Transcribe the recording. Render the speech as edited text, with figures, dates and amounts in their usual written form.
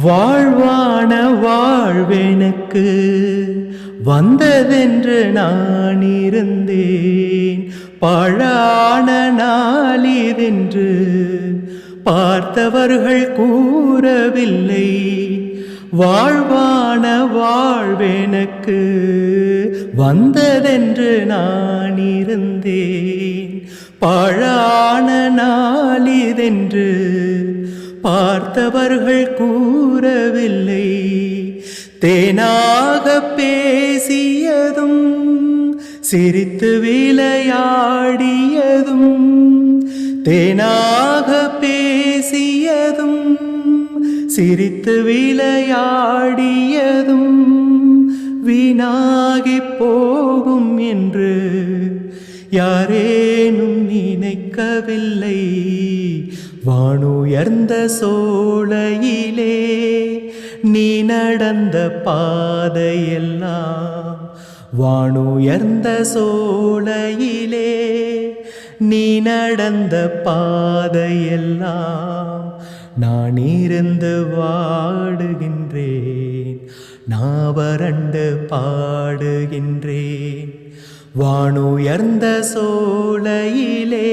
வாழ்வான வாழ்வெனக்கு வந்ததென்று நான் இருந்தேன். பாழான நாளிதென்று பார்த்தவர்கள் கூறவில்லை. வாழ்வான வாழ்வெனக்கு வந்ததென்று நான் இருந்தேன். பாழான நாளிதென்று பார்த்தவர்கள் கூறவில்லை. தேனாக பேசியதும் சிரித்து விளையாடியதும், தேனாக பேசியதும் சிரித்து விளையாடியதும் வீணாகி போகும் என்று யாரேனும் நினைக்கவில்லை. வானுயர்ந்த சோலையிலே நீ நடந்த பாதையெல்லாம், வானுயர்ந்த சோலையிலே நீ நடந்த பாதையெல்லாம் நான் இருந்து வாடுகின்றேன், நான் வறண்டு பாடுகின்றேன். வானுயர்ந்த சோலையிலே